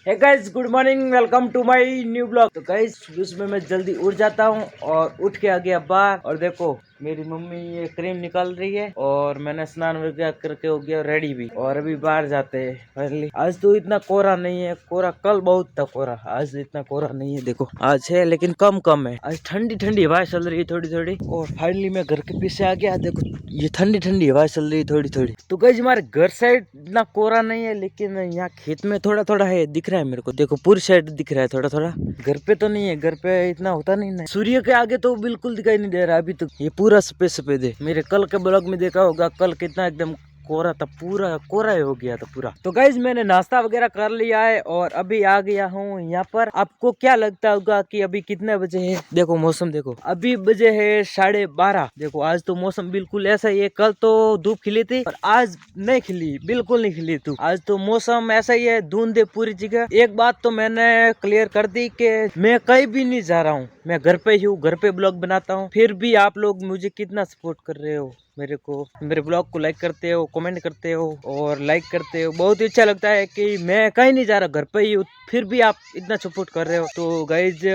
Hey guys, good morning, welcome to my new blog. तो guys सुबह में जल्दी उठ जाता हूँ और उठ के आ गया बाहर। और देखो मेरी मम्मी ये क्रीम निकाल रही है और मैंने स्नान वगैरह करके हो गया रेडी भी। और अभी बाहर जाते हैं फाइनली। आज तो इतना कोहरा नहीं है, कोहरा कल बहुत था कोहरा, आज इतना कोहरा नहीं है। देखो आज है लेकिन कम कम है। आज ठंडी ठंडी हवा चल रही है थोड़ी थोड़ी। और फाइनली मैं घर के पीछे आ गया। देखो ये ठंडी ठंडी हवा चल रही है थोड़ी थोड़ी। तो गाइस हमारे घर साइड इतना कोहरा नहीं है, लेकिन यहाँ खेत में थोड़ा थोड़ा है, दिख रहा है मेरे को। देखो पूरी साइड दिख रहा है थोड़ा थोड़ा। घर पे तो नहीं है, घर पे इतना होता नहीं ना। सूर्य के आगे तो बिल्कुल दिखाई नहीं दे रहा अभी। तो ये पूरा सफेद सफेद है। मेरे कल के ब्लॉग में देखा होगा, कल कितना एकदम कोहरा था, पूरा कोहरा हो गया था पूरा। तो गाइज मैंने नाश्ता वगैरह कर लिया है और अभी आ गया हूँ यहाँ पर। आपको क्या लगता होगा कि अभी कितने बजे है? देखो मौसम देखो, अभी बजे है 12:30। देखो आज तो मौसम बिल्कुल ऐसा ही है। कल तो धूप खिली थी और आज नहीं खिली, बिल्कुल नहीं खिली धूप। आज तो मौसम ऐसा ही है, धुंध है पूरी जगह। एक बात तो मैंने क्लियर कर दी कि मैं कहीं भी नहीं जा रहा हूँ, मैं घर पे ही हूँ, घर पे ब्लॉग बनाता हूँ। फिर भी आप लोग मुझे कितना सपोर्ट कर रहे हो, मेरे ब्लॉग को लाइक करते हो, कमेंट करते हो और लाइक करते हो। बहुत ही अच्छा लगता है कि मैं कहीं नहीं जा रहा, घर पे ही हूँ, फिर भी आप इतना सपोर्ट कर रहे हो। तो गाइज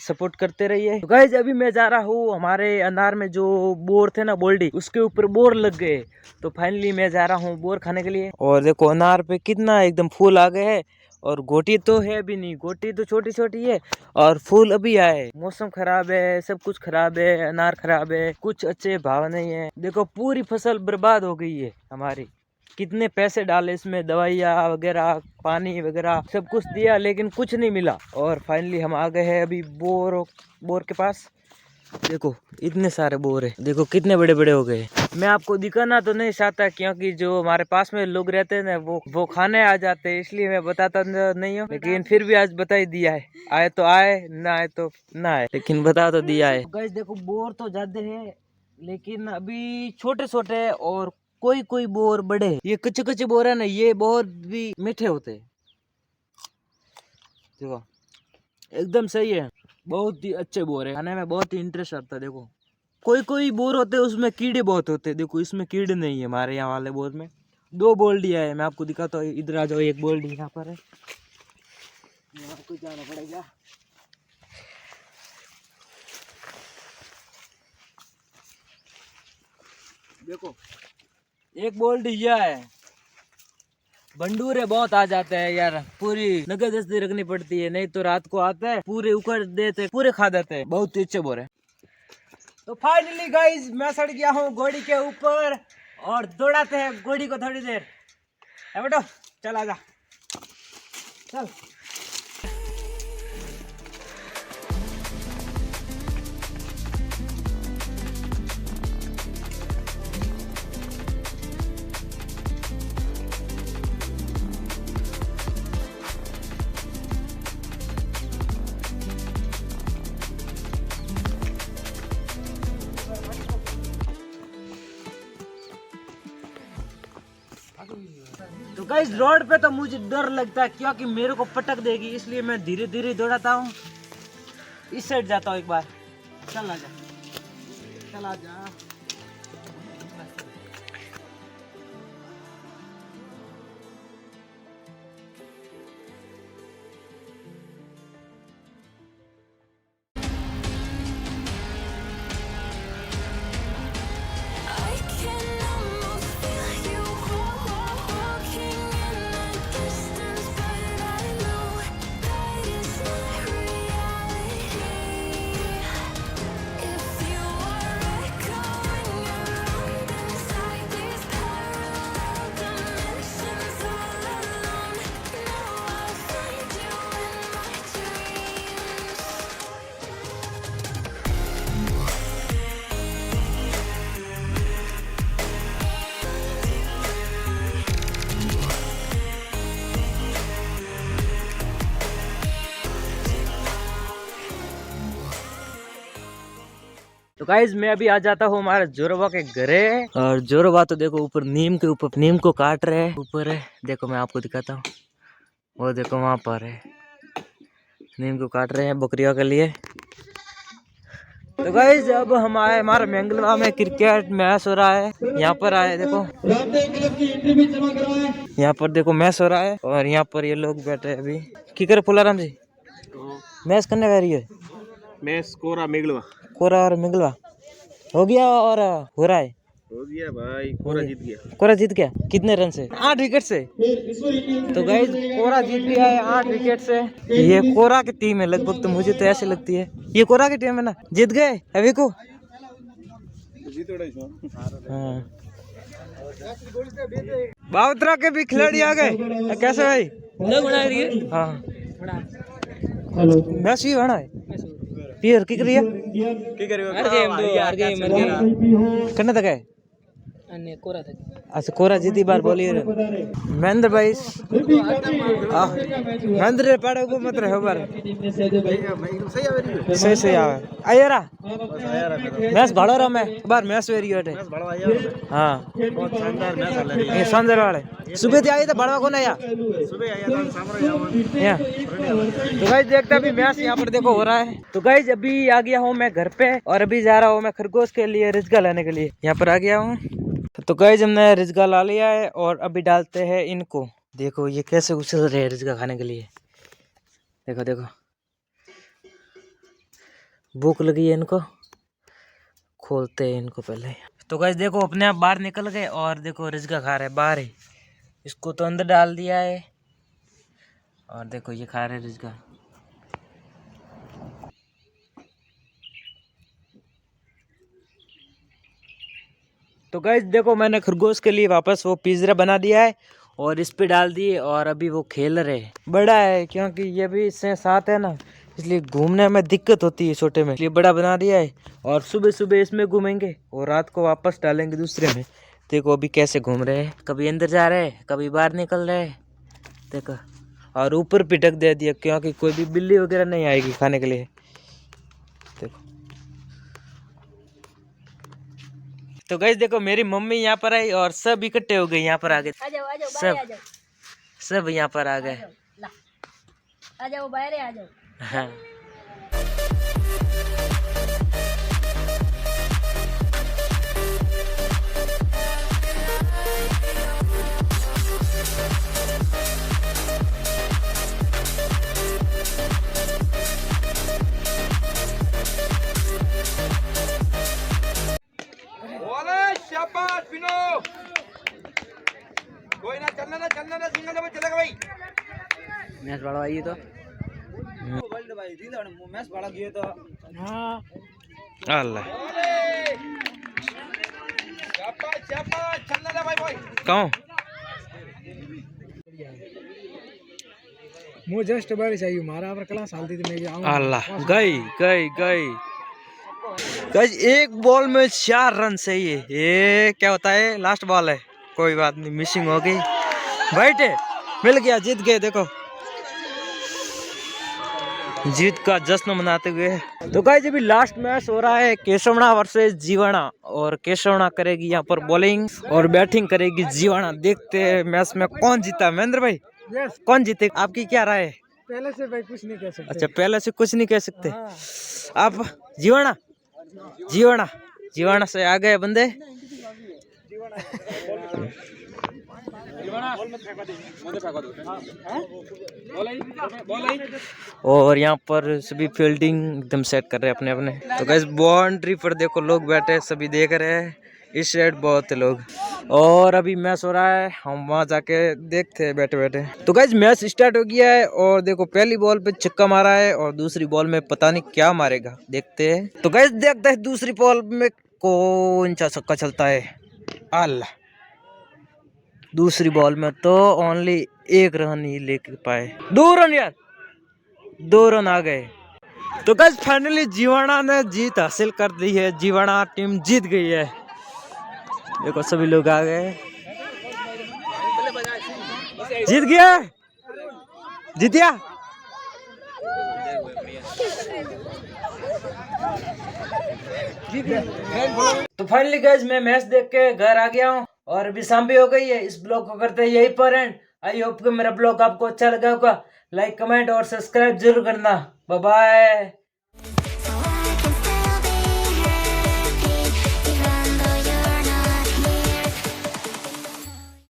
सपोर्ट करते रहिए। तो गाइज अभी मैं जा रहा हूँ, हमारे अनार में जो बोर थे ना, बोल्डी, उसके ऊपर बोर लग गए। तो फाइनली मैं जा रहा हूँ बोर खाने के लिए। और देखो अनार पे कितना एकदम फूल आ गए हैं। और गोटी तो है भी नहीं, गोटी तो छोटी छोटी है और फूल अभी आए। मौसम खराब है, सब कुछ खराब है, अनार खराब है, कुछ अच्छे भाव नहीं है। देखो पूरी फसल बर्बाद हो गई है हमारी। कितने पैसे डाले इसमें, दवाइयाँ वगैरह, पानी वगैरह सब कुछ दिया, लेकिन कुछ नहीं मिला। और फाइनली हम आ गए हैं अभी बोर के पास। देखो इतने सारे बोर है, देखो कितने बड़े बड़े हो गए। मैं आपको दिखाना तो नहीं चाहता, क्योंकि जो हमारे पास में लोग रहते हैं ना, वो खाने आ जाते हैं, इसलिए मैं बताता नहीं हूँ। लेकिन फिर भी आज बता ही दिया है, आए तो आए, ना आए तो ना आए, लेकिन बता तो दिया है। गाइस देखो बोर तो ज्यादा है, लेकिन अभी छोटे छोटे है और कोई कोई बोर बड़े है। ये कच्चे कच्चे बोर है ना, ये बहुत भी मीठे होते हैं। देखो एकदम सही है, बहुत ही अच्छे बोर है, खाने में बहुत ही इंटरेस्ट आता है। देखो कोई कोई बोर होते हैं उसमें कीड़े बहुत होते हैं, देखो इसमें कीड़े नहीं है हमारे यहाँ वाले बोर में। 2 बोल्डिया है, मैं आपको दिखाता हूँ, इधर आ जाओ। एक बोल्डी यहाँ पर है, आपको जाना पड़ेगा। देखो एक बोल्डी यह है, बंडूरे बहुत आ जाते हैं यार, पूरी नगदस्ती रखनी पड़ती है, नहीं तो रात को आता है पूरे उखड़ देते, पूरे खा देते हैं। बहुत ही अच्छे बोर है। तो फाइनली गाइज मैं चढ़ गया हूँ घोड़ी के ऊपर और दौड़ाते हैं घोड़ी को थोड़ी देर। है बेटो, चल आजा, चल। तो गाइस रोड पे तो मुझे डर लगता है, क्योंकि मेरे को पटक देगी, इसलिए मैं धीरे धीरे दौड़ाता हूँ। इस साइड जाता हूँ एक बार। चल आजा, चल आजा। तो गाइज मैं अभी आ जाता हूँ हमारे जोरबा के घरे। और जोरबा तो देखो ऊपर नीम के ऊपर नीम को काट रहे हैं, ऊपर है। देखो मैं आपको दिखाता हूँ, वो देखो वहां पर है, नीम को काट रहे हैं बकरियों के लिए। तो गाइस अब हम आए, हमारा मैंगलवा में क्रिकेट मैच हो रहा है। यहाँ पर आए देखो, यहाँ पर देखो मैच हो रहा है और यहाँ पर ये लोग बैठे हैं अभी। की करे फुलाराम जी मैच करने जा रही है। मैच कोरा मिगलवा, कोरा और मिगलवा हो गया और हो रहा है। हो गया भाई, कोरा जीत गया। कोरा जीत गया कितने रन से? 8 विकेट से। तो गाइस कोरा जीत गया है 8 विकेट से। ये कोरा की टीम है लगभग, तो मुझे तो ऐसे लगती है ये कोरा की टीम है ना। जीत गए अभी को। हाँ। बावत्रा के भी खिलाड़ी आ गए। कैसे भाई? हाँ मैच भी बना है। पियर की करिए करने तक है। अच्छा कोरा जीती बार बोलिए महेंद्र भाई। महेंद्र पाड़े को मत रहे बार सही सही आवे आयरा मैच भाड़ो रहा मैं बार मैच वेरी है। हाँ ये शानदार वाले सुबह से आई तो बड़वा को नहीं आया सुबह। तो गाइस देखते अभी मैच यहाँ पर देखो हो रहा है। तो गाइस अभी आ गया हूँ मैं घर पे और अभी जा रहा हूँ मैं खरगोश के लिए रिजगा लाने के लिए। यहाँ पर आ गया हूँ। तो गाइस हमने रिजगा ला लिया है और अभी डालते हैं इनको। देखो ये कैसे उछल रहे हैं रिजगा खाने के लिए। देखो देखो भूख लगी है इनको, खोलते हैं इनको पहले। तो गाइस देखो अपने आप बाहर निकल गए और देखो रिजगा खा रहे बाहर ही। इसको तो अंदर डाल दिया है और देखो ये खा रहे रिजगा। तो गाइस देखो मैंने खरगोश के लिए वापस वो पिंजरा बना दिया है और इस पे डाल दिए और अभी वो खेल रहे हैं। बड़ा है क्योंकि ये भी इससे साथ है ना, इसलिए घूमने में दिक्कत होती है छोटे में, इसलिए बड़ा बना दिया है। और सुबह सुबह इसमें घूमेंगे और रात को वापस डालेंगे दूसरे में। देखो अभी कैसे घूम रहे हैं, कभी अंदर जा रहे हैं कभी बाहर निकल रहे हैं। देखो और ऊपर भी ढक दे दिया क्योंकि कोई भी बिल्ली वगैरह नहीं आएगी खाने के लिए। देखो तो गाइस देखो मेरी मम्मी यहाँ पर आई और सब इकट्ठे हो गए यहाँ पर आ गए। सब यहाँ पर आ गए। आ जाओ बाहर आ जाओ। हाँ कोई ना चलना ना सिंगल में चलेगा भाई। मैच बड़ा आई तो मैच बड़ा गया तो हाँ अल्लाह चलना ना भाई भाई कौन मुझे जस्ट बारिश आई मारा पर क्लास हालती थी मैं भी आऊं। अल्लाह गई गई गई गाइस एक बॉल में 4 रन सही है। ये क्या होता है लास्ट बॉल है, कोई बात नहीं मिसिंग हो गई। वाइट है मिल गया, जीत गए। देखो जीत का जश्न मनाते हुए। तो गाइस अभी लास्ट मैच हो रहा है केशवना वर्सेस जीवाना और केशवना करेगी यहाँ पर बॉलिंग और बैटिंग करेगी जीवाना। देखते हैं मैच में कौन जीता। महेंद्र भाई कौन जीते आपकी क्या राय है? पहले से भाई कुछ नहीं कह सकते। अच्छा पहले से कुछ नहीं कह सकते आप। जीवाना जीवाना जीवाना से आ गए बंदे। और यहाँ पर सभी फील्डिंग एकदम सेट कर रहे हैं अपने अपने। तो गाइस बाउंड्री पर देखो लोग बैठे सभी देख रहे हैं, इस साइड बहुत है लोग और अभी मैच हो रहा है। हम वहां जाके देखते हैं बैठे बैठे। तो गाइस मैच स्टार्ट हो गया है और देखो पहली बॉल पे छक्का मारा है और दूसरी बॉल में पता नहीं क्या मारेगा, देखते हैं। तो गाइस देखते हैं दूसरी बॉल में कौन सा छक्का चलता है। अल्लाह दूसरी बॉल में तो ओनली 1 रन ही लेके पाए। 2 रन यार, 2 रन आ गए। तो गाइस फाइनली जीवाना ने जीत हासिल कर दी है। जीवाना टीम जीत गई है। देखो सभी लोग आ गए, जीत गया, जीतिया। तो फाइनली गाइस मैं मैच देख के घर आ गया हूँ और अभी शाम भी हो गई है। इस ब्लॉग को करते हैं यही पर एंड। आई होप कि मेरा ब्लॉग आपको अच्छा लगा होगा। लाइक कमेंट और सब्सक्राइब जरूर करना। Bye bye.